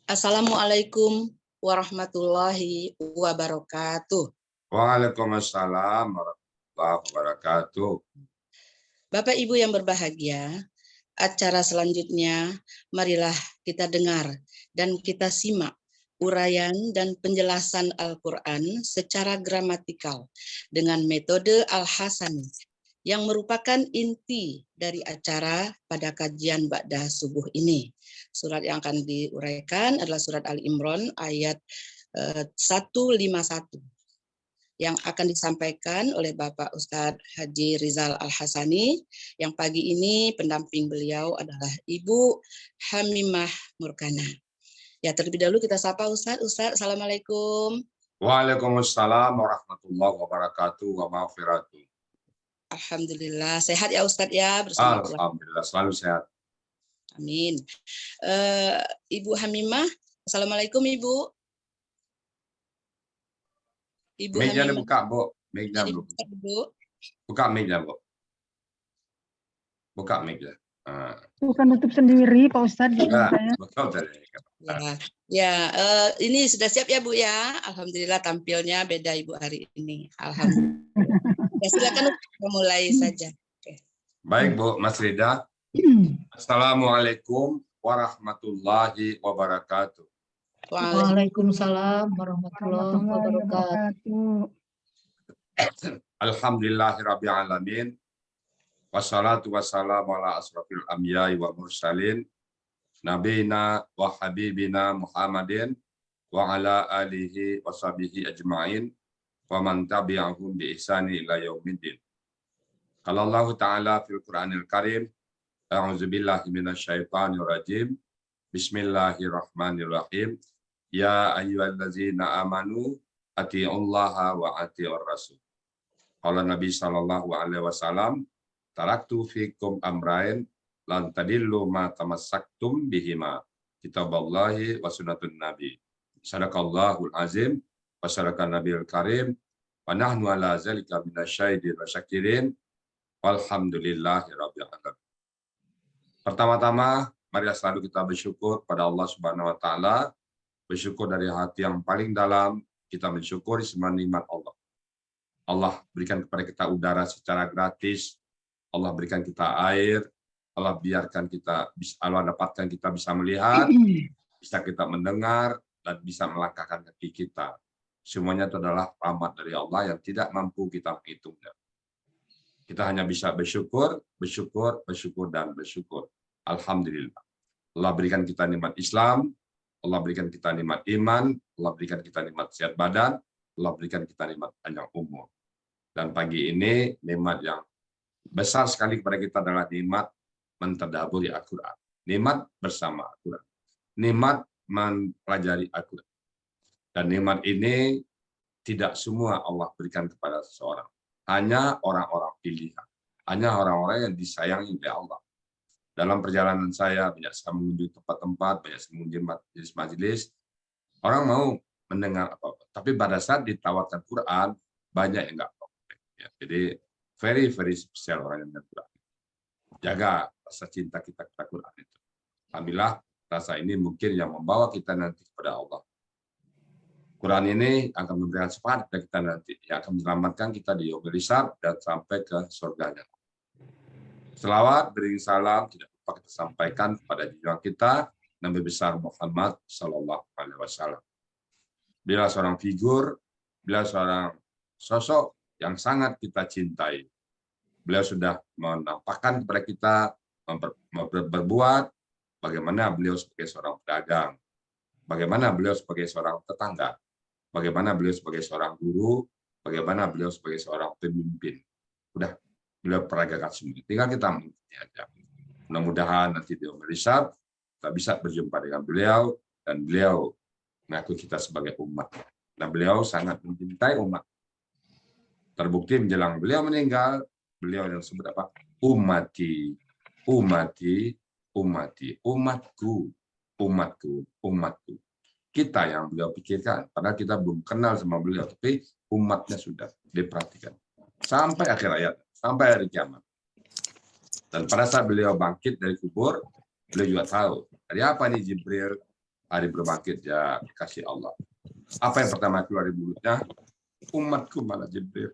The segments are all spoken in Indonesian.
Assalamualaikum warahmatullahi wabarakatuh. Waalaikumsalam warahmatullahi wabarakatuh. Bapak Ibu yang berbahagia, acara selanjutnya marilah kita dengar dan kita simak uraian dan penjelasan Al-Quran secara gramatikal dengan metode Al-Hasani yang merupakan inti dari acara pada kajian Ba'da Subuh ini. Surat yang akan diuraikan adalah surat Al-Imran ayat 151 yang akan disampaikan oleh Bapak Ustadz Haji Rizal Al-Hasani, yang pagi ini pendamping beliau adalah Ibu Hamimah Murkana. Ya, terlebih dahulu kita sapa Ustadz. Ustadz, Assalamualaikum. Waalaikumsalam warahmatullahi wabarakatuh wa maghfiratuh. Alhamdulillah, sehat ya Ustadz ya bersama keluarga. Alhamdulillah, selalu sehat. Amin. Ibu Hamimah, Assalamualaikum Ibu. Ibu Meja Hamimah. dibuka, Bu. Meja dibuka, Bu. Buka meja, Bu. Buka meja. Bukan nutup sendiri, Pak Ustadz. Ya, ini sudah siap ya Bu ya. Alhamdulillah tampilnya beda Ibu hari ini. Alhamdulillah. Ya, silakan mulai saja. Oke. Baik Bu, Mas Rida. Assalamualaikum warahmatullahi wabarakatuh. Waalaikumsalam warahmatullahi wabarakatuh. Alhamdulillahirabbil alamin. Wassalatu wassalamu ala asrofil anbiya'i wal mursalin. Nabina wa habibina Muhammadin wa ala alihi wa sahbihi ajma'in wa man tabi'ahum bi ihsani ila yaumiddin. Qala Allah Ta'ala fil Qur'anil Karim, a'udzu billahi minasyaitonir rajim. Bismillahirrahmanirrahim. Ya ayyuhallazina amanu atiiullaha wa atiiur rasul. Qala Nabi sallallahu alaihi wasallam, taraktu fikum amrain lan tadillu ma tamassaktum bihima, kitaballahi wa sunnatun nabi. Sadaqallahul azim wa sadaqan nabiyul karim wa nahnu ala zalika minasyahidin wa syakirin walhamdulillahi rabbil alamin. Pertama-tama marilah selalu kita bersyukur pada Allah Subhanahu wa taala, bersyukur dari hati yang paling dalam, kita mensyukuri semua nikmat Allah. Allah berikan kepada kita udara secara gratis, Allah berikan kita air, Allah biarkan kita, Allah dapatkan kita bisa melihat, bisa kita mendengar, dan bisa melangkahkan kaki kita. Semuanya itu adalah rahmat dari Allah yang tidak mampu kita menghitungnya. Kita hanya bisa bersyukur, dan bersyukur. Alhamdulillah. Allah berikan kita nikmat Islam, Allah berikan kita nikmat iman, Allah berikan kita nikmat sehat badan, Allah berikan kita nikmat panjang umur. Dan pagi ini nikmat yang besar sekali kepada kita adalah nikmat mentadabburi Al-Quran, nikmat bersama Al-Quran, nikmat mempelajari Al-Quran. Dan nikmat ini tidak semua Allah berikan kepada seseorang, hanya orang-orang pilihan, hanya orang-orang yang disayangi oleh Allah. Dalam perjalanan saya banyak sekali mengunjungi tempat-tempat, banyak sekali mengunjungi majelis-majelis, orang mau mendengar apa-apa, tapi pada saat ditawarkan Quran banyak yang enggak mau. Ya, jadi very spesial orang yang mendengar Quran. Jaga rasa cinta kita kepada Quran itu. Alhamdulillah, rasa ini mungkin yang membawa kita nanti kepada Allah. Quran ini akan memberikan syafaat kepada kita nanti, yang akan menyelamatkan kita di yaumil hisab dan sampai ke surganya. Selawat, beri salam, tidak lupa kita sampaikan kepada junjungan kita, Nabi besar Muhammad Sallallahu Alaihi Wasallam. Beliau seorang figur, beliau seorang sosok yang sangat kita cintai. Beliau sudah menampakkan kepada kita berbuat bagaimana beliau sebagai seorang pedagang, bagaimana beliau sebagai seorang tetangga, bagaimana beliau sebagai seorang guru, bagaimana beliau sebagai seorang pemimpin. Udah beliau peragakan semua. Tinggal kita mengikuti aja. Mudah-mudahan nanti di yaumil hisab kita bisa berjumpa dengan beliau dan beliau mengaku kita sebagai umat. Dan beliau sangat mencintai umat. Terbukti menjelang beliau meninggal, beliau yang disebut apa? Ummati, ummati, ummati, umatku, umatku, umatku. Kita yang beliau pikirkan, padahal kita belum kenal sama beliau, tapi umatnya sudah diperhatikan. Sampai akhir hayat, sampai hari kiamat. Dan pada saat beliau bangkit dari kubur, beliau juga tahu, hari apa nih Jibril? hari berbangkit ya kasih Allah. Apa yang pertama keluar dari mulutnya? Umatku malah Jibril.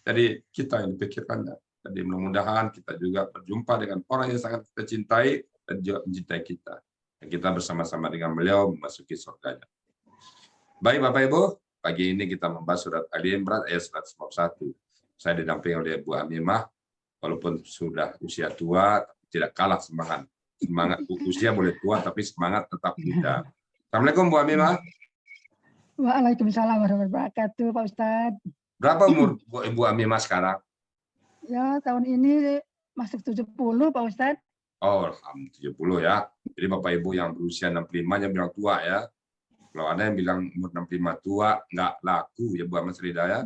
Jadi kita yang dipikirkannya. Jadi mudah-mudahan kita juga berjumpa dengan orang yang sangat kita cintai dan juga mencintai kita. Dan kita bersama-sama dengan beliau memasuki surganya. Baik Bapak Ibu, pagi ini kita membahas surat Ali Imran ayat 151. Saya didampingi oleh Bu Amimah, walaupun sudah usia tua, tidak kalah semangat. Semangat usia boleh tua, tapi semangat tetap muda. Assalamualaikum Bu Amimah. Waalaikumsalam warahmatullahi wabarakatuh, Pak Ustadz. Berapa umur Ibu Amimah sekarang? Ya, tahun ini masuk 70, Pak Ustadz. Oh, 70 ya. Jadi Bapak Ibu yang berusia 65 yang bilang tua ya. Kalau ada yang bilang umur 65 tua, nggak laku ya Bu Ahmad Rida ya.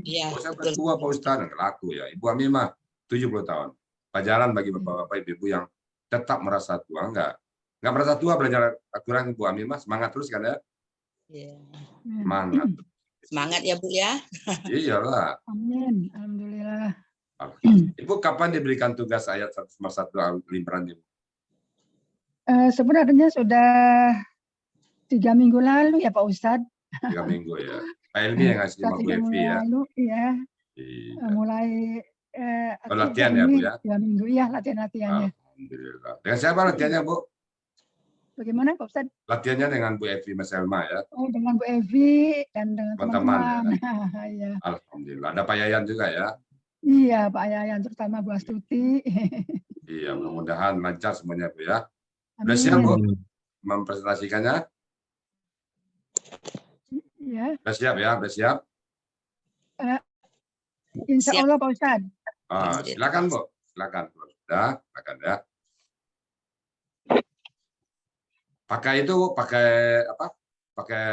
Iya, Oh, saya tua Pak Ustadz, nggak laku ya. Ibu Amimah 70 tahun. Pelajaran bagi Bapak-Bapak Ibu yang tetap merasa tua, nggak merasa tua belajar Al-Quran Ibu Amimah, semangat terus kan ya. iya. Semangat. Semangat ya Bu ya. Iyalah. Amin, alhamdulillah. Ibu kapan diberikan tugas ayat 151 Al-Imran Ibu? Sebenarnya sudah 3 minggu lalu ya Pak Ustadz. 3 minggu ya. Pak Elmi yang ngasih sama Bu 3 minggu Evi ya. lalu, ya. Iya. Mulai Latihan ya Bu ya? 3 minggu, ya latihan-latihannya. Alhamdulillah. Dengan siapa latihannya Bu? Bagaimana Pak Ustadz? Latihannya dengan Bu Evi Mas Elma ya. Oh, dengan Bu Evi dan dengan Teman-teman teman-teman. ya. Ya. Alhamdulillah. Ada Pak Yayan juga ya. Iya Pak Yayan, terutama Bu Astuti. Iya, mudah-mudahan lancar semuanya Bu ya. Sudah Amin. siap Bu mempresentasikannya? Ya. Sudah siap ya, sudah siap. Insya Siap. Allah Pak Ustadz. Silakan Bu, silakan. Sudah, silakan ya. Pakai itu, pakai apa? Pakai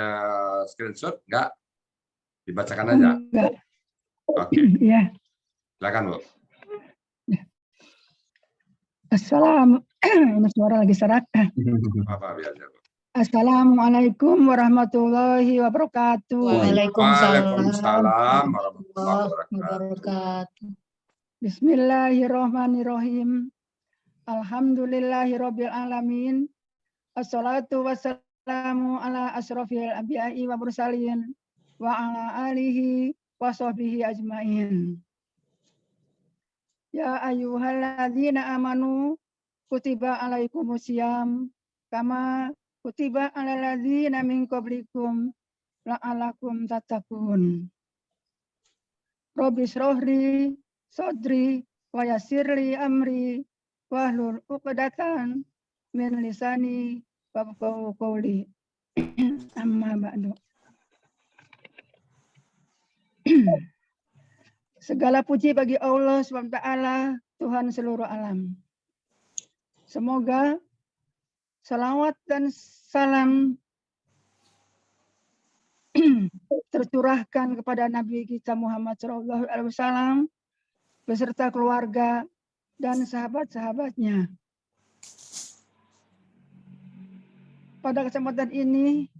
screenshot enggak? Dibacakan aja. Enggak. Oke, Ya. silakan Bu. Assalamualaikum. Ini suara lagi serak. Apa biasa Bu? Assalamualaikum warahmatullahi wabarakatuh. Waalaikumsalam warahmatullahi wabarakatuh. Bismillahirrahmanirrahim. Alhamdulillahirabbil alamin. Assalatu wassalamu ala asrofil anbiya'i wa mursalin wa ala alihi wa sahbihi ajmain. Ya ayyuhalladzina amanu kutiba alaikumusiyam kama kutiba alal ladzina min qablikum la'alakum tattaqun. Rabbi shrahli sadri wa yassirli amri wahlul 'uqdatan min lisani yafqahu qawli. Amma ba'du. Segala puji bagi Allah SWT, Tuhan seluruh alam. Semoga salawat dan salam tercurahkan kepada Nabi kita Muhammad SAW beserta keluarga dan sahabat-sahabatnya. Pada kesempatan ini,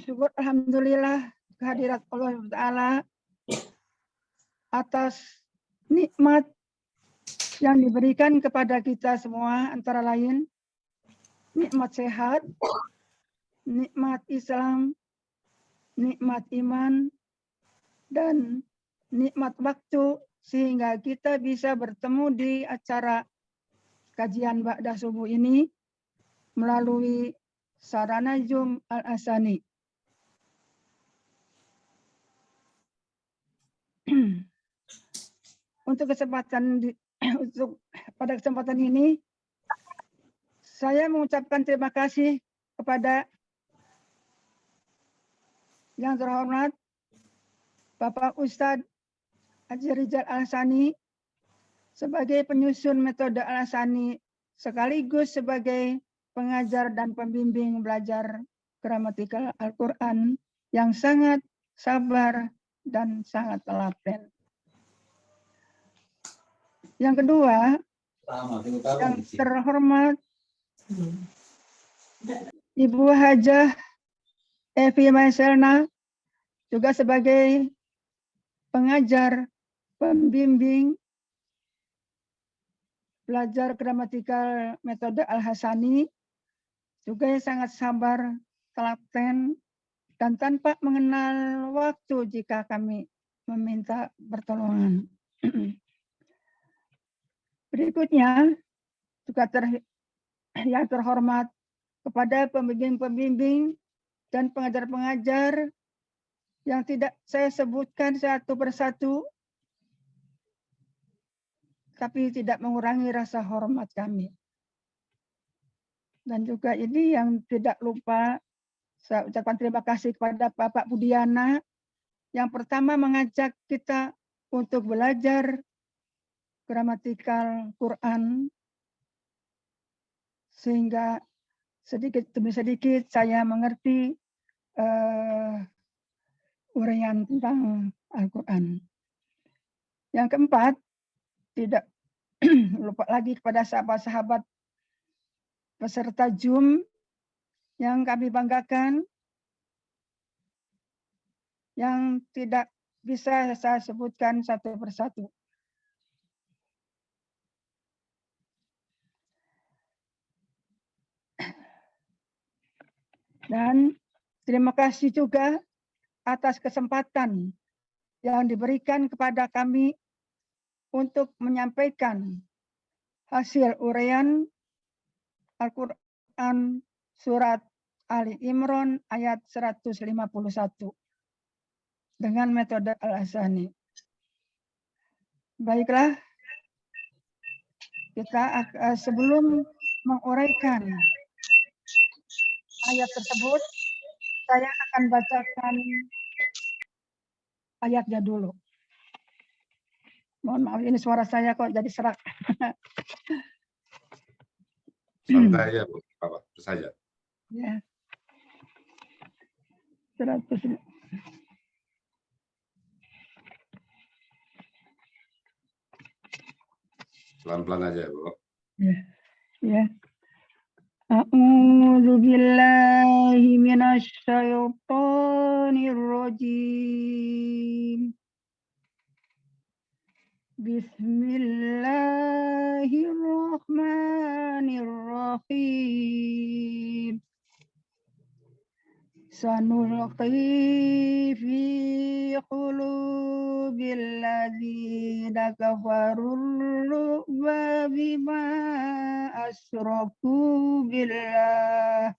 syukur alhamdulillah kehadirat Allah Taala atas nikmat yang diberikan kepada kita semua, antara lain nikmat sehat, nikmat Islam, nikmat iman, dan nikmat waktu, sehingga kita bisa bertemu di acara kajian Ba'da Subuh ini melalui sarana Zoom Al-Asani. Pada kesempatan ini saya mengucapkan terima kasih kepada yang terhormat Bapak Ustadz Haji Rizal Al-Hasani sebagai penyusun metode Al-Hasani sekaligus sebagai pengajar dan pembimbing belajar gramatikal Al-Quran yang sangat sabar dan sangat telaten. Yang kedua, yang terhormat Ibu Hajah Evi Maiselna juga sebagai pengajar, pembimbing belajar gramatikal metode Al-Hasani juga yang sangat sabar, telaten, dan tanpa mengenal waktu jika kami meminta pertolongan. Berikutnya, juga yang terhormat kepada pembimbing-pembimbing dan pengajar-pengajar yang tidak saya sebutkan satu persatu, tapi tidak mengurangi rasa hormat kami. Dan juga ini yang tidak lupa, saya ucapkan terima kasih kepada Bapak Budiana yang pertama mengajak kita untuk belajar gramatikal Quran, sehingga sedikit demi sedikit saya mengerti uraian tentang Al-Quran. Yang keempat, tidak lupa lagi kepada sahabat-sahabat peserta Zoom yang kami banggakan, yang tidak bisa saya sebutkan satu persatu. Dan terima kasih juga atas kesempatan yang diberikan kepada kami untuk menyampaikan hasil uraian Al-Quran surat Ali Imran ayat 151 dengan metode Al-Azhani. Baiklah, kita sebelum menguraikan ayat tersebut, saya akan bacakan ayatnya dulu. Mohon maaf, ini suara saya kok jadi serak. Santai ya, Bu. Bapak, saja. Ya. 100. Pelan-pelan aja, Bu. Ya. Ya. A'udzu billahi minasy syaithanir rajim. Bismillahirrahmanirrahim. Sanulqi fi qulubil ladzina kafarur ru'ba bima asyraku billahi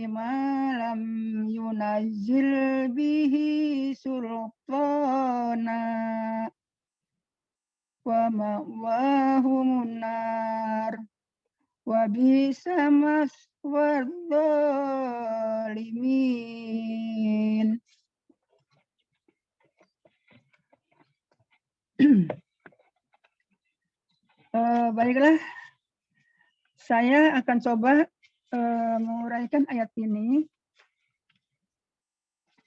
ma lam yunazzil bihi sultana wa ma'wahumun nar wa bisa maswar zalimin. Baiklah, saya akan coba menguraikan ayat ini.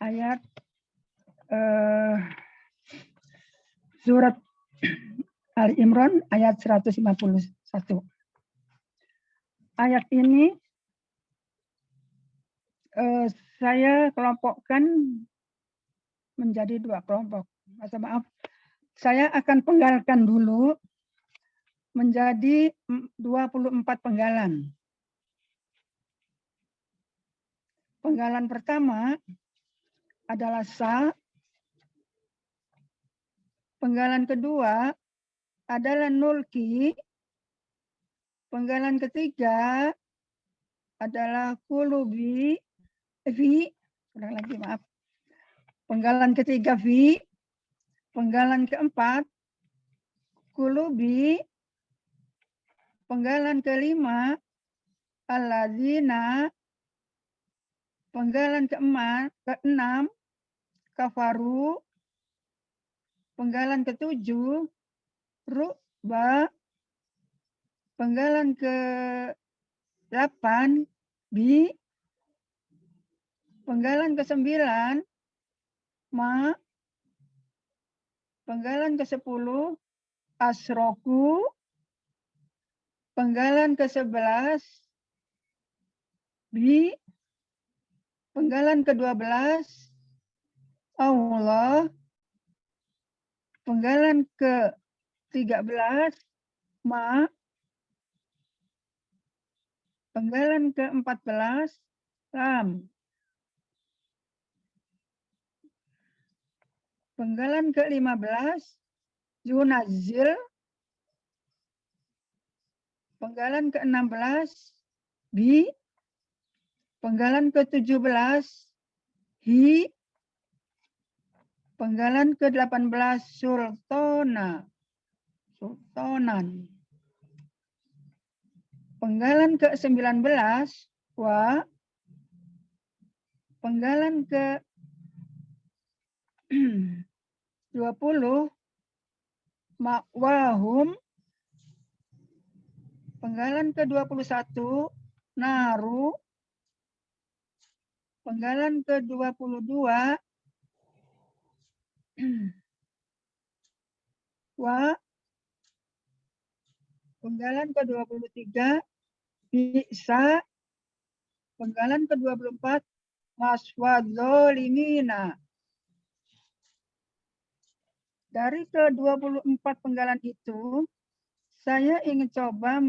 Ayat surat Ali Imran ayat 151. Ayat ini saya kelompokkan menjadi dua kelompok. Maaf, saya akan penggalkan dulu menjadi 24 penggalan. Penggalan pertama adalah sa. Penggalan kedua adalah nulki. Penggalan ketiga adalah kulubi, vi. Ulang lagi, maaf. Penggalan ketiga vi. Penggalan keempat kulubi. Penggalan kelima alladzina. Penggalan keenam kafaru. Penggalan ketujuh ru'ba. Penggalan ke-8 bi. Penggalan ke-9 ma. Penggalan ke-10 asroku. Penggalan ke-11 bi. Penggalan ke-12 Allah. Penggalan ke-13 ma. Penggalan ke-14, lam. Penggalan ke-15, yunazzil. Penggalan ke-16, bi. Penggalan ke-17, hi. Penggalan ke-18, sultana. Sultanan. Penggalan ke-19, wa. Penggalan ke-20, ma'wahum. Penggalan ke-21, naru. Penggalan ke-22, wa. Penggalan ke-23, bisa. Penggalan ke-24, maswadzolimina. Dari ke-24 penggalan itu, saya ingin coba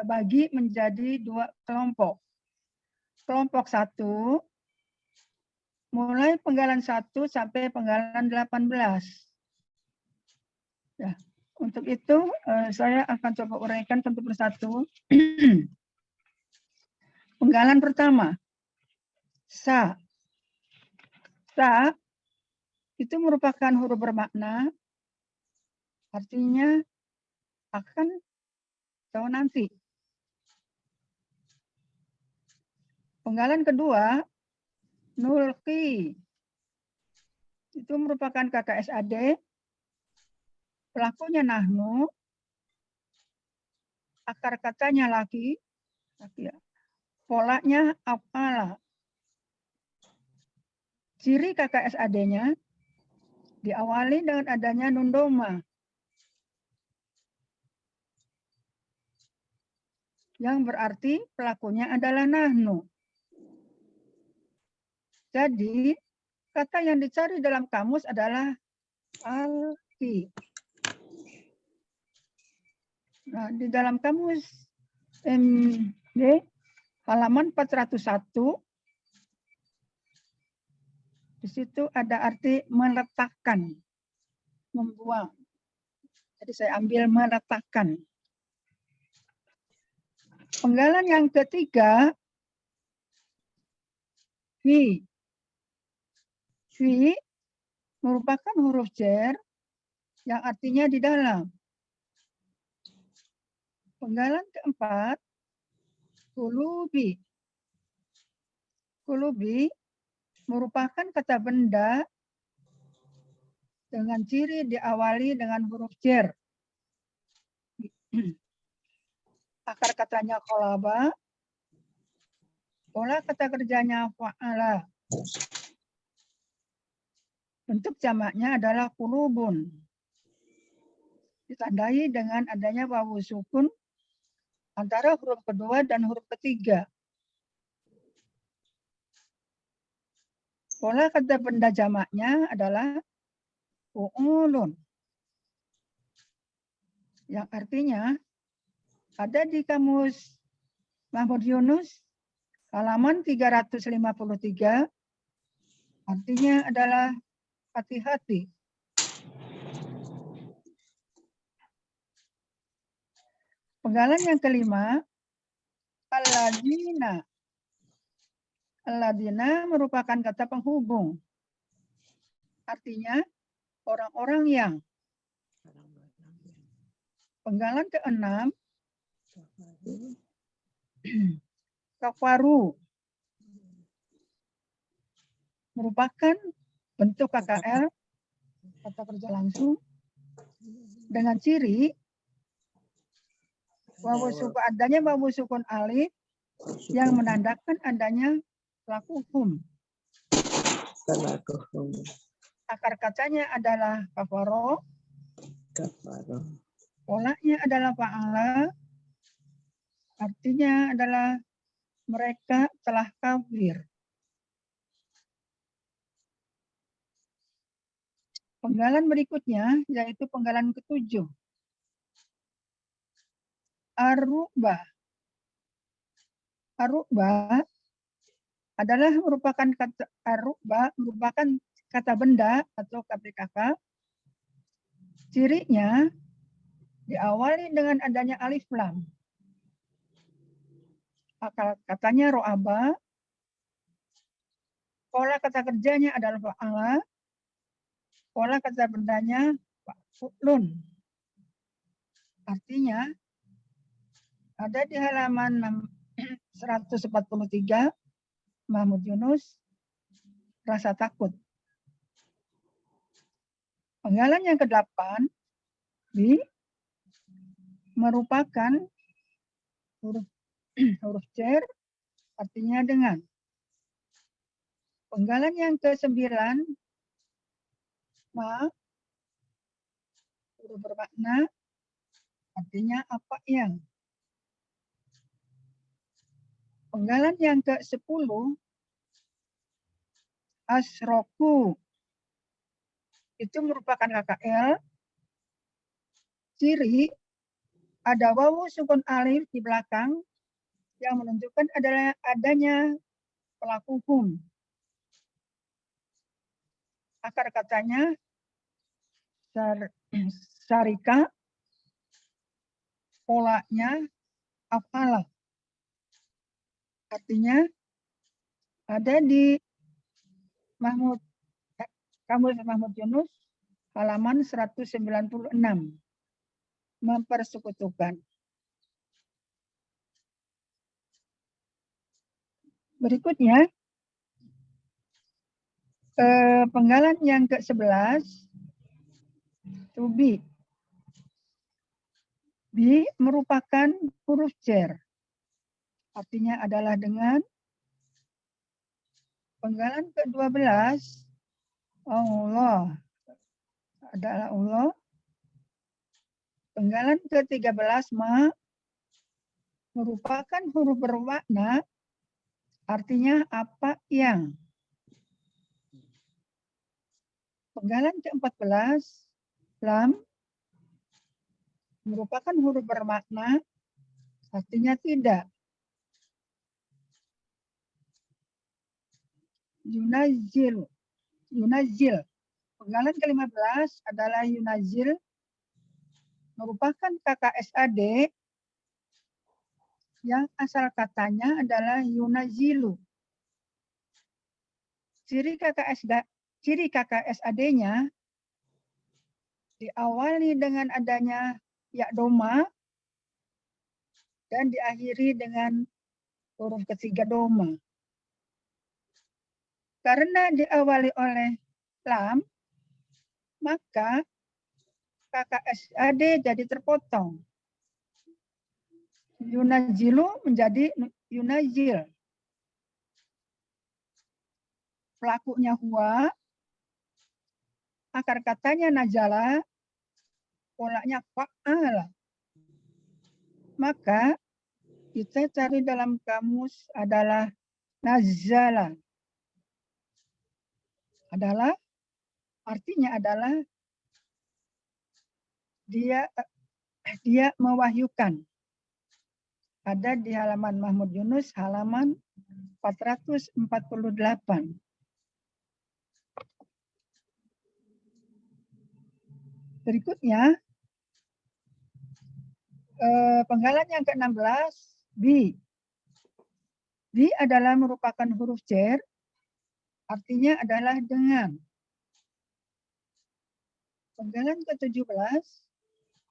bagi menjadi 2 kelompok. Kelompok 1, mulai penggalan 1 sampai penggalan 18. Ya, untuk itu saya akan coba uraikan satu persatu. Penggalan pertama, sa. Sa itu merupakan huruf bermakna, artinya akan atau nanti. Penggalan kedua, nulki. Itu merupakan KKSAD, pelakunya nahnu, akar katanya laki, ya. Polanya afala. Ciri KKSAD-nya diawali dengan adanya nundoma, yang berarti pelakunya adalah nahnu. Jadi, kata yang dicari dalam kamus adalah alki. Nah, di dalam kamus MD halaman 401, di situ ada arti meletakkan, membuang. Jadi saya ambil meletakkan. Penggalan yang ketiga, fi. Fi merupakan huruf jar yang artinya di dalam. Penggalan keempat, kulubi. Kulubi merupakan kata benda dengan ciri diawali dengan huruf jar. Akar katanya kolaba, pola kata kerjanya fa'ala. Bentuk jamaknya adalah kulubun. Ditandai dengan adanya wawu sukun antara huruf kedua dan huruf ketiga. Pola kata benda jamaknya adalah fu'ulun. Yang artinya ada di kamus Mahmud Yunus halaman 353, artinya adalah hati-hati. Penggalan yang kelima, alladzina. Alladzina merupakan kata penghubung. Artinya orang-orang yang. Penggalan keenam, kafaru. Merupakan bentuk KKR, kata kerja langsung, dengan ciri wawu sukun, adanya wawu sukun alif yang menandakan adanya pelaku hum. Akar katanya adalah kafaro. Polanya adalah fa'ala. Artinya adalah mereka telah kafir. Penggalan berikutnya yaitu penggalan ketujuh. Ar-ru'bah. Aruba adalah merupakan kata benda atau KPKK. Cirinya diawali dengan adanya alif lam. Akar katanya ro'aba. Pola kata kerjanya adalah fa'ala. Pola kata bendanya fa'lun. Artinya ada di halaman 143 Mahmud Yunus, rasa takut. Penggalan yang ke-8 B merupakan huruf cer, artinya dengan. Penggalan yang ke-9 ma, huruf bermakna, artinya apa yang. Penggalan yang ke-10 asroku, itu merupakan KKL. Ciri ada wawu sukun alif di belakang yang menunjukkan adalah adanya pelaku hum. Akar katanya sarika, polanya afala. Artinya ada di Kamus Mahmud Yunus halaman 196. Mempersekutukan. Berikutnya penggalan yang ke-11 to be. B merupakan huruf cer. Artinya adalah dengan. Penggalan ke-12 Allah adalah Allah. Penggalan ke-13 ma merupakan huruf bermakna, artinya apa yang. Penggalan ke-14 lam merupakan huruf bermakna, artinya tidak. Yunazil. Penggalan ke-15 adalah yunazil, merupakan KKSAD yang asal katanya adalah yunazilu. Ciri KKSAD-nya diawali dengan adanya ya doma dan diakhiri dengan huruf ketiga doma. Karena diawali oleh lam, maka KKSAD jadi terpotong. Yunazilu menjadi yunazil. Pelakunya huwa, akar katanya najala, polanya fa'ala. Maka kita cari dalam kamus adalah nazala. Artinya adalah dia mewahyukan. Ada di halaman Mahmud Yunus halaman 448. Berikutnya penggalan yang ke-16 B. B adalah merupakan huruf cer, artinya adalah dengan. Penggalan ke-17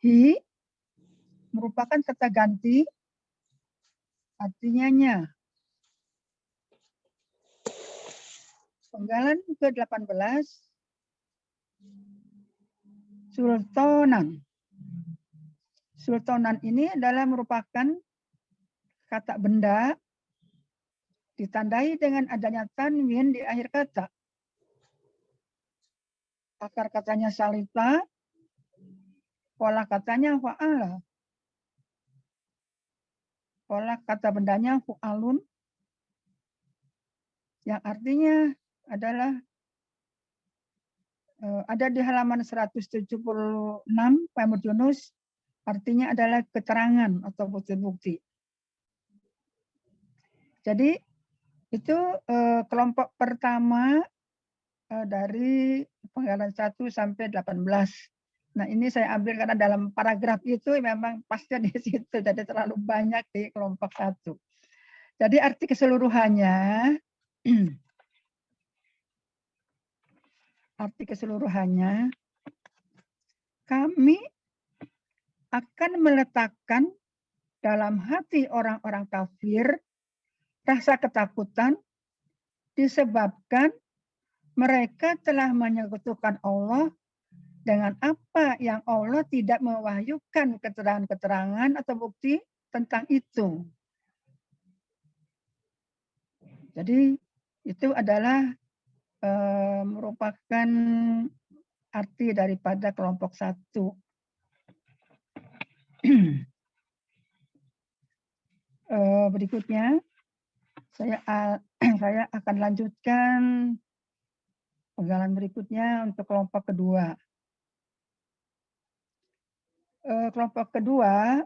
hi merupakan kata ganti, artinya nya. Penggalan ke-18 sultanan. Sultanan ini adalah merupakan kata benda ditandai dengan adanya tanwin di akhir kata. Akar katanya salita, pola katanya fa'ala. Pola kata bendanya fu'alun, yang artinya adalah ada di halaman 176 Mahmud Yunus, artinya adalah keterangan atau bukti-bukti. Jadi itu kelompok pertama dari penggalan 1 sampai 18. Nah, ini saya ambil karena dalam paragraf itu memang pasnya di situ, jadi terlalu banyak di kelompok 1. Jadi arti keseluruhannya, kami akan meletakkan dalam hati orang-orang kafir rasa ketakutan disebabkan mereka telah menyekutukan Allah dengan apa yang Allah tidak mewahyukan keterangan-keterangan atau bukti tentang itu. Jadi itu adalah merupakan arti daripada kelompok 1. Berikutnya saya akan lanjutkan penggalan berikutnya untuk kelompok kedua. Kelompok kedua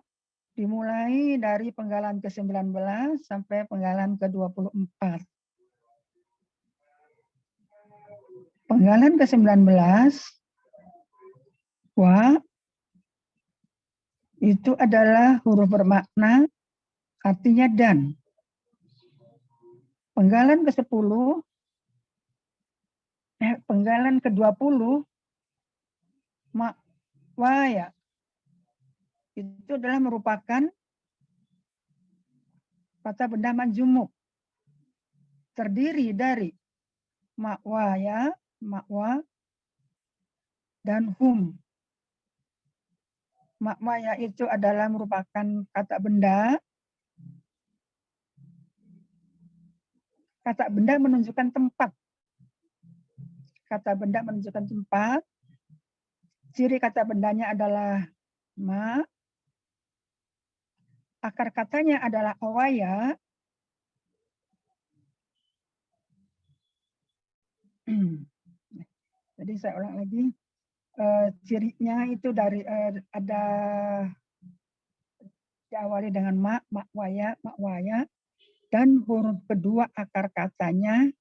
dimulai dari penggalan ke-19 sampai penggalan ke-24. Penggalan ke-19, wa, itu adalah huruf bermakna artinya dan. Penggalan ke-10, penggalan ke-20, ma, wa ya, itu adalah merupakan kata benda majmuk. Terdiri dari ma'waya, ma'wa, dan hum. Ma'waya itu adalah merupakan kata benda. Kata benda menunjukkan tempat. Kata benda menunjukkan tempat. Ciri kata bendanya adalah ma. Akar katanya adalah awaya. Jadi saya ulang lagi. Cirinya itu dari ada diawali dengan ma, makwaya, makwaya, dan huruf kedua akar katanya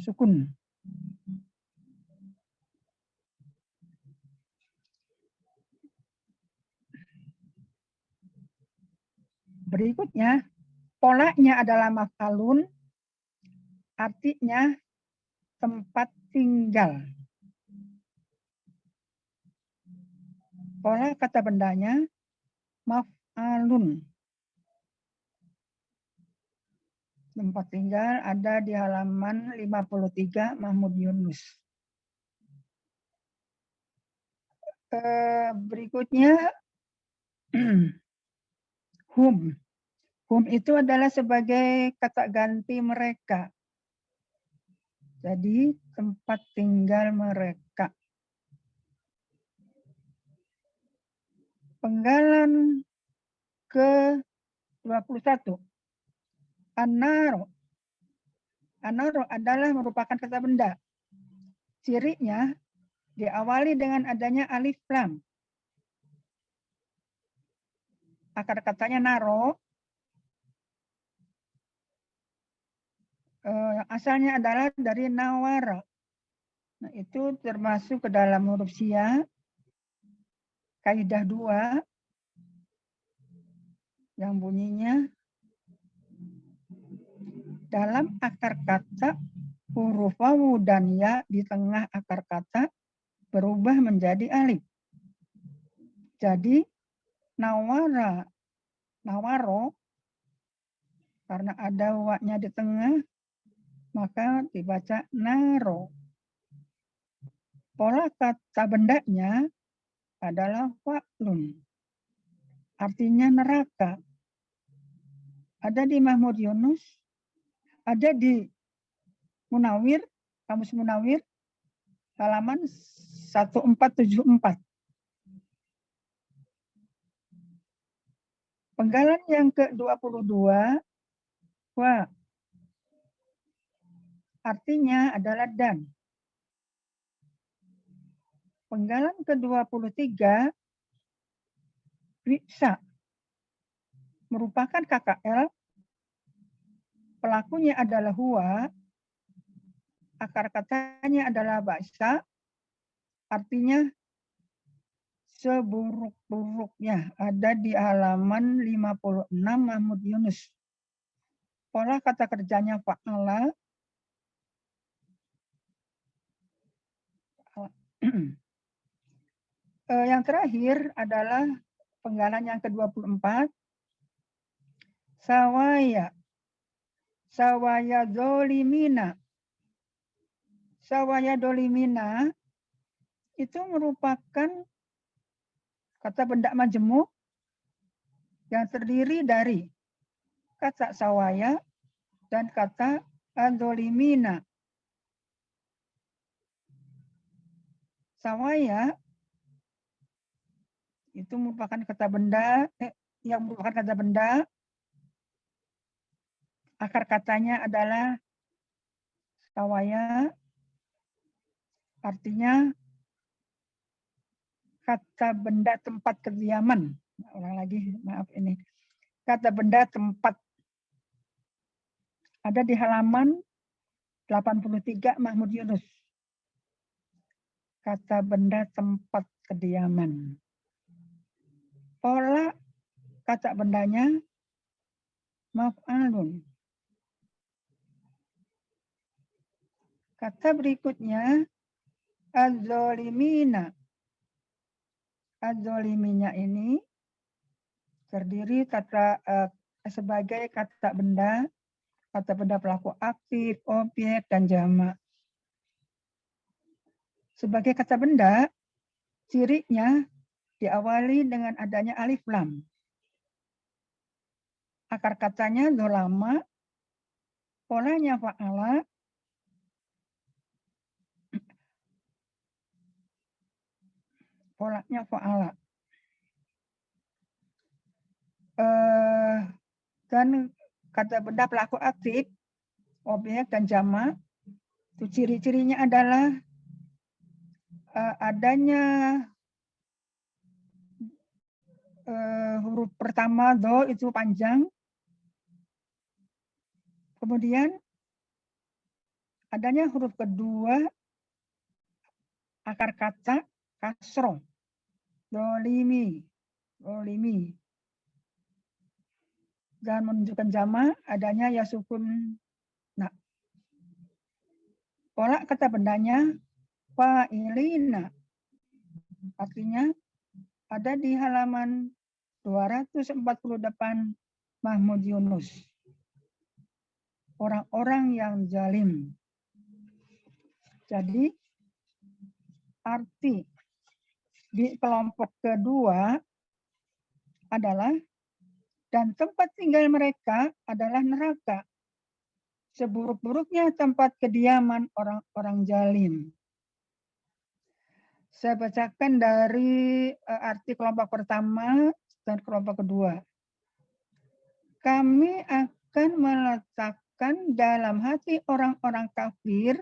sukun. Berikutnya polanya adalah maf'alun, artinya tempat tinggal. Pola kata bendanya maf'alun. Tempat tinggal ada di halaman 53 Mahmud Yunus. Berikutnya hum. Hum itu adalah sebagai kata ganti mereka. Jadi tempat tinggal mereka. Penggalan ke-21. An-naro. An-naro adalah merupakan kata benda. Cirinya diawali dengan adanya alif lam. Akar katanya naro. Asalnya adalah dari nawara. Nah, itu termasuk ke dalam huruf sia. Kaidah 2 yang bunyinya dalam akar kata huruf wawu dan ya di tengah akar kata berubah menjadi alif. Jadi nawaro karena ada wa-nya di tengah maka dibaca naro. Pola kata bendanya adalah wa'lun. Artinya neraka. Ada di Mahmud Yunus, ada di Munawir, Kamus Munawir, halaman 1474. Penggalan yang ke-22, wa, artinya adalah dan. Penggalan ke-23, Bisa merupakan KKL, pelakunya adalah huwa, akar katanya adalah ba'sa, artinya seburuk-buruknya, ada di halaman 56 Mahmud Yunus. Pola kata kerjanya fa'ala. Yang terakhir adalah penggalan yang ke-24. Sawaya. Sawaya dolimina. Sawaya dolimina itu merupakan kata benda majemuk yang terdiri dari kata sawaya dan kata adolimina. Sawaya itu merupakan kata benda yang merupakan kata benda. Akar katanya adalah sawaya, artinya kata benda tempat kediaman. Ulang lagi, maaf ini. Kata benda tempat. Ada di halaman 83 Mahmud Yunus. Kata benda tempat kediaman. Pola kata bendanya maf'alun. Kata berikutnya az-zalimina. Az-zaliminya ini terdiri sebagai kata benda pelaku aktif, objek, dan jamak. Sebagai kata benda, cirinya diawali dengan adanya alif lam. Akar katanya zolama, polanya fa'ala, polanya fa'ala. Dan kata benda pelaku aktif, objek, dan jamak, itu ciri-cirinya adalah adanya huruf pertama do itu panjang, kemudian adanya huruf kedua akar kata kasroh, dolimi, dolimi. Dan menunjukkan jamak adanya ya sukun. Nah, pola kata bendanya fa'ilina, artinya ada di halaman 248 Mahmud Yunus. Orang-orang yang zalim. Jadi arti di kelompok kedua adalah dan tempat tinggal mereka adalah neraka. Seburuk-buruknya tempat kediaman orang-orang zalim. Saya bacakan dari arti kelompok pertama dan kelompok kedua. Kami akan meletakkan dalam hati orang-orang kafir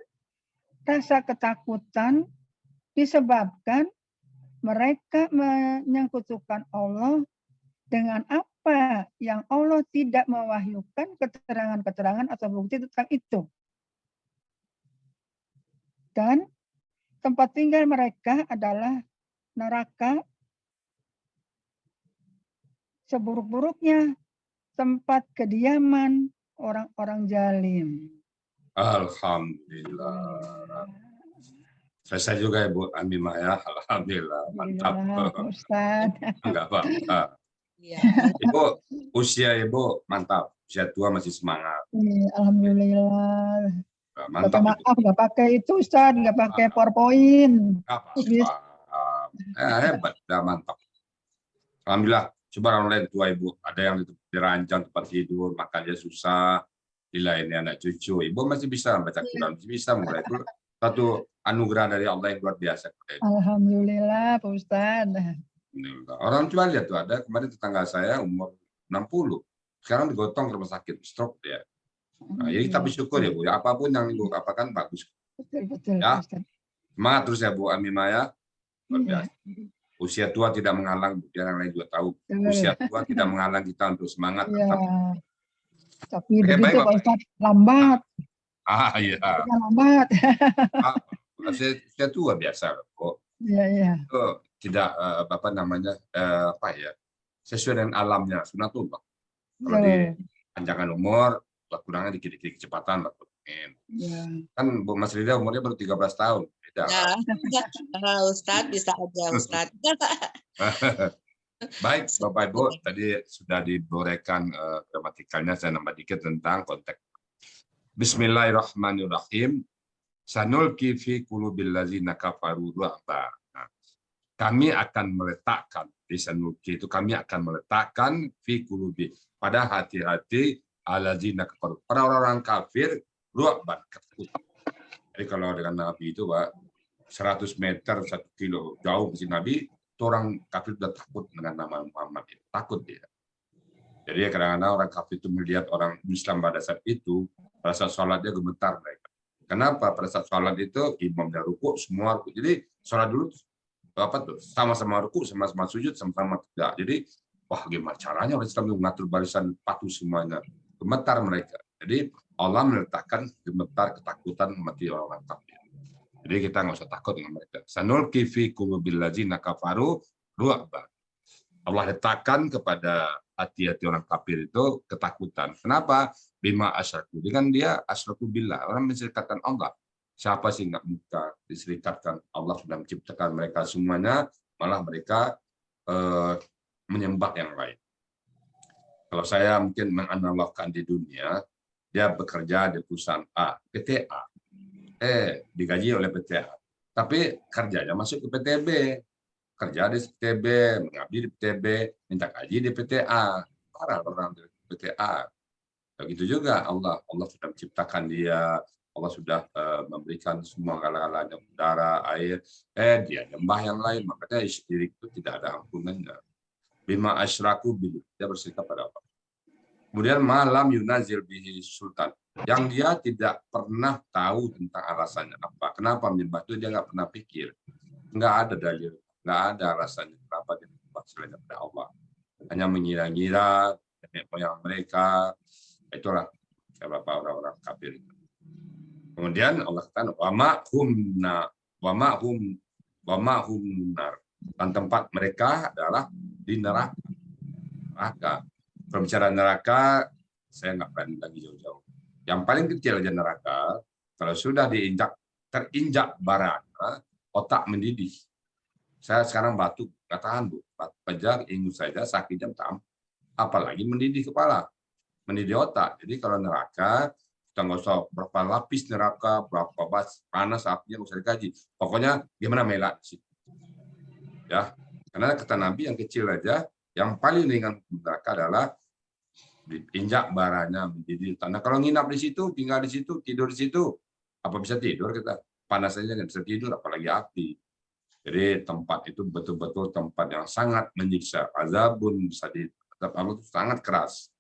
rasa ketakutan disebabkan mereka menyekutukan Allah dengan apa yang Allah tidak mewahyukan keterangan-keterangan atau bukti tentang itu. Dan tempat tinggal mereka adalah neraka. Seburuk-buruknya tempat kediaman orang-orang zalim. Alhamdulillah. Selesai juga Ibu Amimah ya. Alhamdulillah. Mantap. Ustaz. Enggak apa-apa. Ya, Ibu, usia Ibu mantap. Usia tua masih semangat. Alhamdulillah. Mantap. Maaf, nggak pakai itu Ustaz, nggak pakai PowerPoint. Apa-apa. Hebat, udah mantap. Alhamdulillah. Coba orang lain tua Ibu. Ada yang dirancang tempat tidur, makannya susah. Di lainnya anak cucu. Ibu masih bisa baca Quran. Masih bisa mulai. Itu satu anugerah dari Allah yang luar biasa. Alhamdulillah, Pak Ustaz. Orang tua lihat tuh, ada kemarin tetangga saya umur 60. Sekarang digotong ke rumah sakit, stroke dia. Nah, jadi kita bersyukur ya Bu, ya, apapun yang Ibu apakan bagus. Betul, Ya. Ustaz. Semangat terus ya Bu Amimah ya. Luar biasa. Usia tua tidak menghalang, biar yang lain juga tahu. Betul. Usia tua tidak menghalang kita untuk semangat. Iya. Tetap. Tapi Oke, begitu baik Pak Bapak. Ustadz, lambat. Iya. Lambat. Usia tua biasa kok. Iya, iya. Itu tidak apa namanya apa ya, sesuai dengan alamnya sunatullah. Kalau di panjangan umur, kurangnya dikit-dikit kecepatan lah. Iya. Kan Bu Mas Rida umurnya baru 13 tahun. Beda. Ya, Ustadz bisa aja Ustadz. Baik Bapak Ibu, tadi sudah diborehkan gramatikalnya, saya nambah dikit tentang konteks. Bismillahirrahmanirrahim. Sanulki fi qulubil ladzina kafaru ru'ba. Kami akan meletakkan di sanulki itu, kami akan meletakkan fi qulubi, pada hati-hati alladzina kafaru, pada orang-orang kafir, ru'ban, ketakutan. Jadi kalau dengan Nabi itu Pak, 100 meter 1 kilo jauh ke Nabi, itu orang kafir sudah takut dengan nama Muhammad itu, takut dia. Jadi kadang-kadang orang kafir itu melihat orang Islam pada saat itu, pada saat sholat dia gemetar mereka. Kenapa? Pada saat sholat itu imamnya ruku, semua ruku. Jadi sholat dulu apa tuh, sama-sama ruku, sama-sama sujud, sama-sama tidak. Jadi wah, gimana caranya orang Islam mengatur barisan patuh semuanya, gemetar mereka. Jadi Allah meletakkan gemetar ketakutan mati orang kafir. Jadi kita nggak usah takut dengan mereka. Sanulki fi qulubil ladzina kafaru ru'ba. Allah letakkan kepada hati-hati orang kafir itu ketakutan. Kenapa? Bima asyraku. Dengan dia asyraku billah, orang menserikatkan Allah. Siapa sih nggak muka diserikatkan? Allah sudah menciptakan mereka semuanya, malah mereka menyembah yang lain. Kalau saya mungkin menganalogkan di dunia, dia bekerja di perusahaan A, PT A. Digaji oleh PT A. Tapi kerjanya masuk ke PT B. Kerja di PT B, mengabdi di PT B, minta gaji di PT A. Para orang di PT A. Begitu juga Allah. Allah sudah menciptakan dia. Allah sudah memberikan semua galanya udara, air. Dia nyembah yang lain. Makanya syirik itu tidak ada ampunannya. Bima asyraku bihi. Dia bersikap pada Allah. Kemudian malam yunazil bihi sultan. Yang dia tidak pernah tahu tentang alasannya apa. Kenapa menyembah itu dia nggak pernah pikir. Nggak ada dalil, nggak ada alasannya kenapa dia menyembah selain pada Allah. Hanya mengira-ngira nenek moyang mereka. Itulah beberapa orang-orang kafir itu. Kemudian Allah katakan wa ma'hum nar. Dan tempat mereka adalah di neraka. Kalau bicara neraka, saya nggak berani lagi jauh-jauh. Yang paling kecil aja neraka, kalau sudah terinjak baranya, otak mendidih. Saya sekarang batuk, nggak tahan Bu. Batuk aja, ingus saja, sakitnya tam. Apalagi mendidih kepala, mendidih otak. Jadi kalau neraka, kita nggak usah berapa lapis neraka, berapa panas apinya, nggak usah dikaji. Pokoknya gimana melak sih. Ya, karena kata Nabi yang kecil aja, yang paling ringan neraka adalah diinjak baranya menjadi tanah. Kalau nginap di situ, tinggal di situ, tidur di situ, apa bisa tidur kita? Panas saja nggak bisa tidur, apalagi api. Jadi tempat itu betul-betul tempat yang sangat menyiksa. Azabun sadid. Allah itu sangat keras.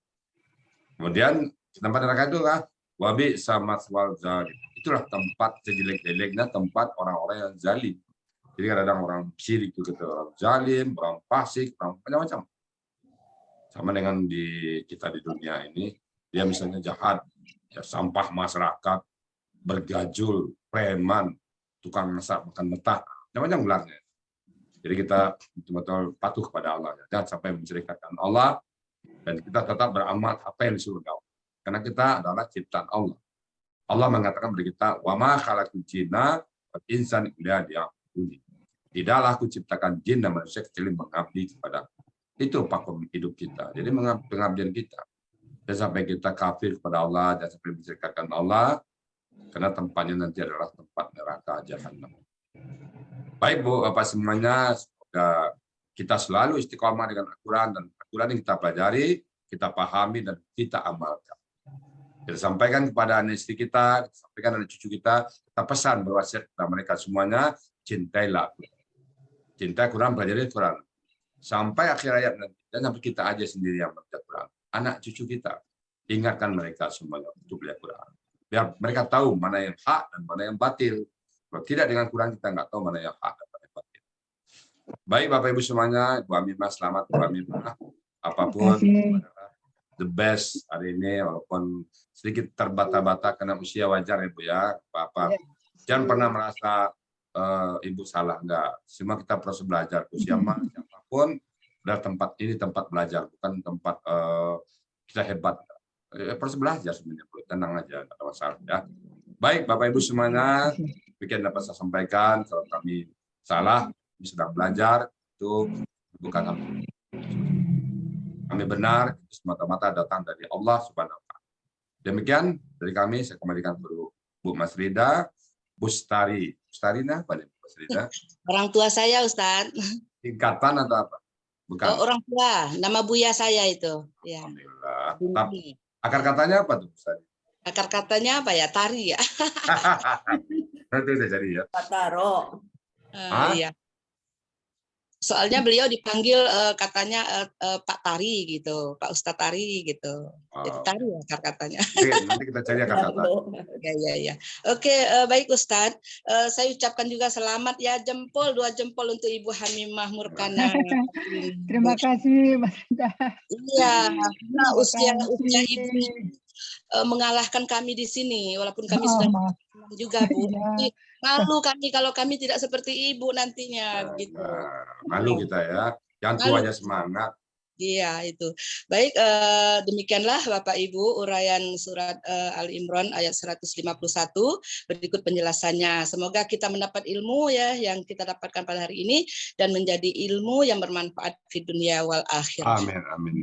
Kemudian tempat neraka itu lah wabi sama zalim. Itulah tempat sejelek-jeleknya tempat orang-orang yang zalim. Jadi kadang-kadang orang syirik itu orang zalim, orang fasik, orang macam-macam. Sama dengan kita di dunia ini, dia misalnya jahat, ya sampah masyarakat, bergajul, preman, tukang masak, makan mentah, macam-macam gelarnya. Jadi kita betul-betul patuh kepada Allah, jangan sampai menceritakan Allah, dan kita tetap beramal apa yang disuruh Allah. Karena kita adalah ciptaan Allah. Allah mengatakan kepada kita, wa ma khalaqul jinna wal insan illa liya'budun. Tidaklah aku ciptakan jin dan manusia kecuali mengabdi kepada itu pakem hidup kita. Jadi pengabdian kita. Jangan sampai kita kafir kepada Allah, jangan sampai menceritakan Allah, karena tempatnya nanti adalah tempat neraka jahanam. Baik Bu, Bapak semuanya, semoga kita selalu istiqomah dengan Al-Quran, dan Al-Quran yang kita pelajari, kita pahami, dan kita amalkan. Kita sampaikan kepada anak istri kita sampaikan anak cucu kita pesan berwasiat kepada mereka semuanya, cintailah Al-Quran. Cinta Quran, pelajari Quran. Sampai akhir ayat nanti, dan sampai kita aja sendiri yang baca Quran. Anak cucu kita, ingatkan mereka semuanya untuk belajar Quran. Biar mereka tahu mana yang hak dan mana yang batil. Kalau tidak dengan Quran, kita nggak tahu mana yang hak dan mana yang batil. Baik Bapak Ibu semuanya, Ibu Amimah selamat Bu Amimah. Apapun Terima kasih. the best hari ini, walaupun sedikit terbata-bata karena usia, wajar ya Bu ya. Apa-apa. Jangan pernah merasa Ibu salah, enggak. Semua kita proses belajar. Usia mah siapapun, udah tempat ini tempat belajar, bukan tempat kita hebat. Proses belajar sebenarnya Bu. Tenang aja, enggak ada masalah ya. Baik Bapak Ibu semuanya, bikin dapat saya sampaikan kalau kami salah, kami sedang belajar, itu bukan kami benar, itu semata-mata datang dari Allah Subhanahu wa Ta'ala. Demikian dari kami, saya kembalikan ke Bu Mas Rida, Bustari. Bustari apa nih Bu Mas Rida? Orang tua saya, Ustadz. Tingkatan atau apa? Bukan. Orang tua, nama buya saya itu. Ya. Alhamdulillah. Tapi, akar katanya apa tuh Bustari? Akar katanya apa ya? Tari ya. Nanti udah jadi ya. Taro. Iya. Soalnya beliau dipanggil katanya Pak Tari gitu, Pak Ustadz Tari gitu. Jadi Tari ya akar katanya. Oke, nanti kita cari akar kata. Ya. Oke, baik Ustadz. Saya ucapkan juga selamat ya, jempol, 2 jempol untuk Ibu Hamimah Murkana. Terima kasih Mas Rida. Iya, karena usia Ibu mengalahkan kami di sini, walaupun kami sudah juga Bu. Tapi malu kami kalau kami tidak seperti Ibu nantinya gitu. Malu kita ya. Jangan tua aja semangat. Iya, itu. Baik, demikianlah Bapak Ibu uraian surat Ali Imran ayat 151 berikut penjelasannya. Semoga kita mendapat ilmu ya yang kita dapatkan pada hari ini dan menjadi ilmu yang bermanfaat di dunia wal akhirah. Amin. Amin.